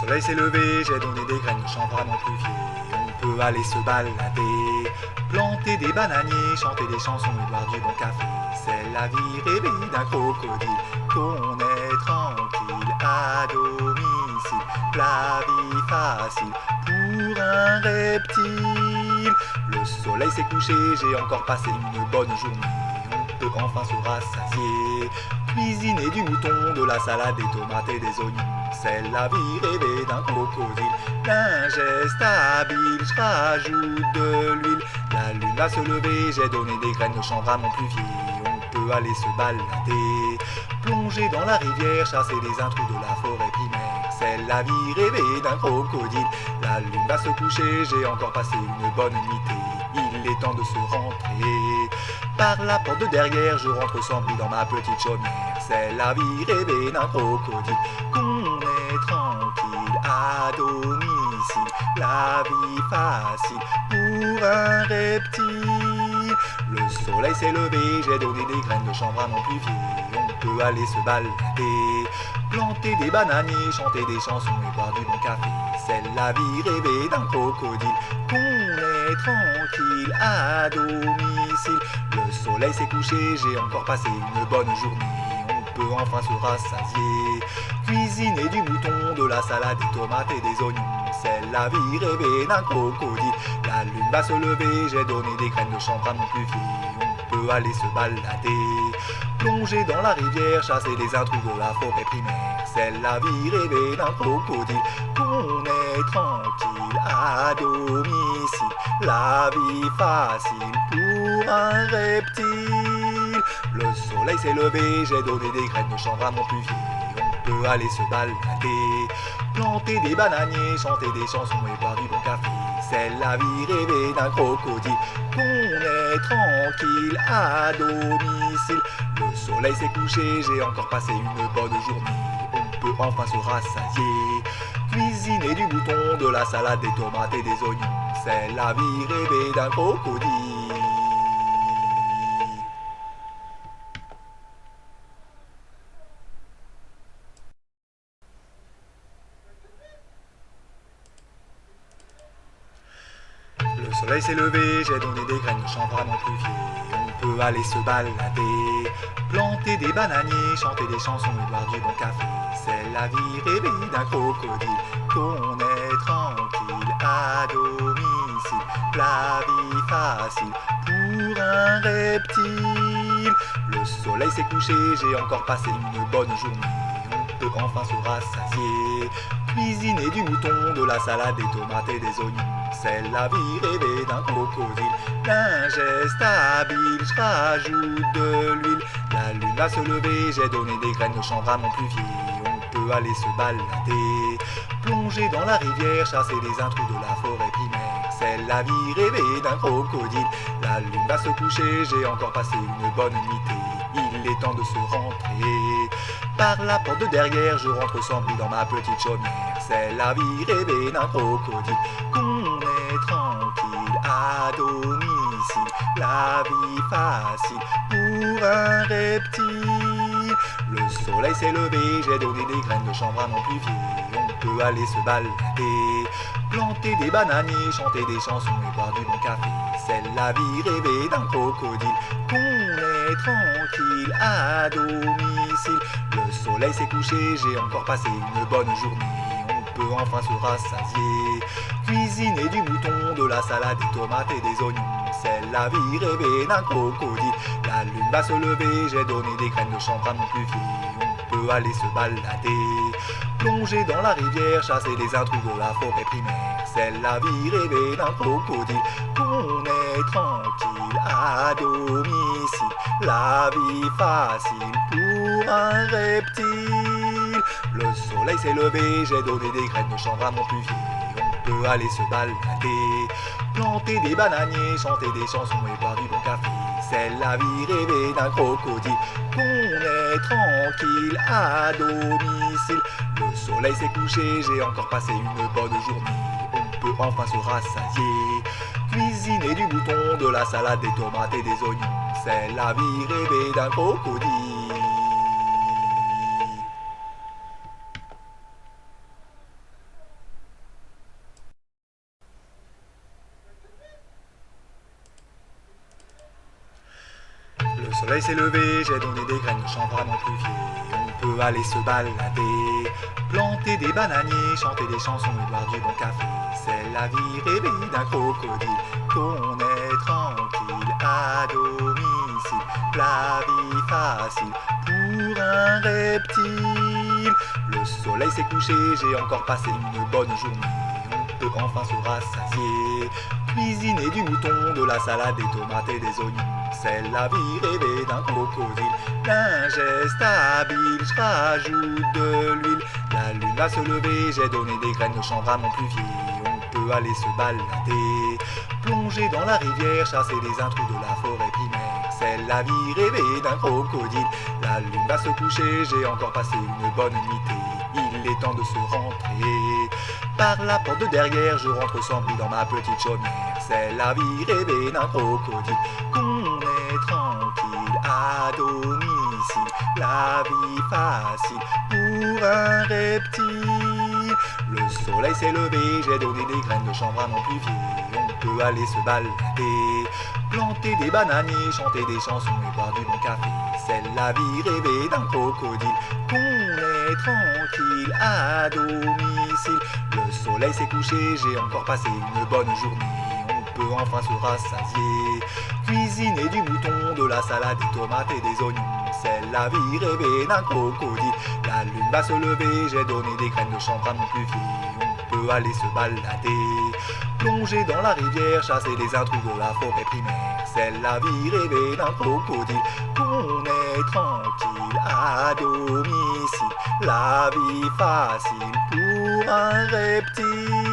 soleil s'est levé, j'ai donné des graines de chanvre à mon pluvier. On peut aller se balader, planter des bananiers, chanter des chansons et boire du bon café. C'est la vie rêvée d'un crocodile, qu'on est tranquille à domicile. La vie facile pour un reptile. Le soleil s'est couché, j'ai encore passé une bonne journée. On peut enfin se rassasier, cuisiner du mouton, de la salade, des tomates et des oignons. C'est la vie rêvée d'un crocodile, ingestible, je rajoute de l'huile. La lune va se lever, j'ai donné des graines de chanvre à mon pluvier. On peut aller se balader, plonger dans la rivière, chasser les intrus de la forêt primaire. C'est la vie rêvée d'un crocodile. La lune va se coucher, j'ai encore passé une bonne nuitée. Il est temps de se rentrer. Par la porte de derrière, je rentre sans bruit dans ma petite chaumière. C'est la vie rêvée d'un crocodile, qu'on est tranquille à domicile. La vie facile pour un reptile. Le soleil s'est levé, j'ai donné des graines de chanvre à mon pluvier. On peut aller se balader, planter des bananiers, chanter des chansons et boire du bon café. C'est la vie rêvée d'un crocodile, qu'on est tranquille à domicile. Le soleil s'est couché, j'ai encore passé une bonne journée. On peut enfin se rassasier, cuisiner du mouton, de la salade, des tomates et des oignons. C'est la vie rêvée d'un crocodile. La lune va se lever, j'ai donné des graines de chanvre à mon pluvier. On peut aller se balader, plonger dans la rivière, chasser les intrus de la forêt primaire. C'est la vie rêvée d'un crocodile, qu'on est tranquille à domicile. La vie facile pour un reptile. Le soleil s'est levé, j'ai donné des graines de chanvre à mon pluvier. On peut aller se balader, planter des bananiers, chanter des chansons et boire du bon café. C'est la vie rêvée d'un crocodile, qu'on est tranquille à domicile. Le soleil s'est couché, j'ai encore passé une bonne journée. On peut enfin se rassasier, cuisiner du mouton, de la salade, des tomates et des oignons. C'est la vie rêvée d'un crocodile. Le soleil s'est levé, j'ai donné des graines de chanvre à mon pluvier. On peut aller se balader, planter des bananiers, chanter des chansons et boire du bon café. C'est la vie rêvée d'un crocodile, qu'on est tranquille à domicile. La vie facile pour un reptile. Le soleil s'est couché, j'ai encore passé une bonne journée. On peut enfin se rassasier, cuisiner du mouton, de la salade, des tomates et des oignons. C'est la vie rêvée d'un crocodile, ingestible, je rajoute de l'huile. La lune va se lever, j'ai donné des graines de chanvre à mon pluvier. On peut aller se balader, plonger dans la rivière, chasser les intrus de la forêt primaire. C'est la vie rêvée d'un crocodile. La lune va se coucher, j'ai encore passé une bonne nuitée. Il est temps de se rentrer. Par la porte de derrière, je rentre sans bruit dans ma petite chaumière. C'est la vie rêvée d'un crocodile, qu'on est tranquille à domicile. La vie facile pour un reptile. Le soleil s'est levé, j'ai donné des graines de chanvre à mon pluvier. On peut aller se balader, planter des bananiers, chanter des chansons et boire du bon café. C'est la vie rêvée d'un crocodile, qu'on est tranquille à domicile. Le soleil s'est couché, j'ai encore passé une bonne journée. On peut enfin se rassasier, cuisiner du mouton, de la salade, des tomates et des oignons. C'est la vie rêvée d'un crocodile. La lune va se lever, j'ai donné des graines de chanvre à mon pluvier. On peut aller se balader, plonger dans la rivière, chasser les intrus de la forêt primaire. C'est la vie rêvée d'un crocodile, qu'on est tranquille à domicile. La vie facile pour un reptile. Le soleil s'est levé, j'ai donné des graines de chanvre à mon pluvier. On peut aller se balader, planter des bananiers, chanter des chansons et boire du bon café. C'est la vie rêvée d'un crocodile, qu'on est tranquille à domicile. Le soleil s'est couché, j'ai encore passé une bonne journée. On peut enfin se rassasier, cuisiner du mouton, de la salade, des tomates et des oignons. C'est la vie rêvée d'un crocodile. soleil s'est levé, j'ai donné des graines de chanvre à mon pluvier. On peut aller se balader, planter des bananiers, chanter des chansons et boire du bon café. C'est la vie rêvée d'un crocodile, qu'on est tranquille à domicile. La vie facile pour un reptile. Le soleil s'est couché, j'ai encore passé une bonne journée. On peut enfin se rassasier, cuisiner du mouton, de la salade, des tomates et des oignons. C'est la vie rêvée d'un crocodile, ingestable, je rajoute de l'huile. La lune va se lever, j'ai donné des graines de chanvre à mon pluvier. On peut aller se balader, plonger dans la rivière, chasser les intrus de la forêt primaire. C'est la vie rêvée d'un crocodile. La lune va se coucher, j'ai encore passé une bonne nuitée. Il est temps de se rentrer. Par la porte de derrière, je rentre sans bruit dans ma petite chaumière. C'est la vie rêvée d'un crocodile, qu'on est tranquille à domicile. La vie facile pour un reptile. Le soleil s'est levé, j'ai donné des graines de chanvre à mon pluvier. On peut aller se balader, planter des bananiers, chanter des chansons et boire du bon café. C'est la vie rêvée d'un crocodile, qu'on est tranquille à domicile. Le soleil s'est couché, j'ai encore passé une bonne journée. On peut enfin se rassasier, cuisiner du mouton, de la salade, des tomates et des oignons. C'est la vie rêvée d'un crocodile. La lune va se lever, j'ai donné des graines de chanvre à mon pluvier. On peut aller se balader, plonger dans la rivière, chasser les intrus de la forêt primaire. C'est la vie rêvée d'un crocodile, qu'on est tranquille à domicile. La vie facile pour un reptile.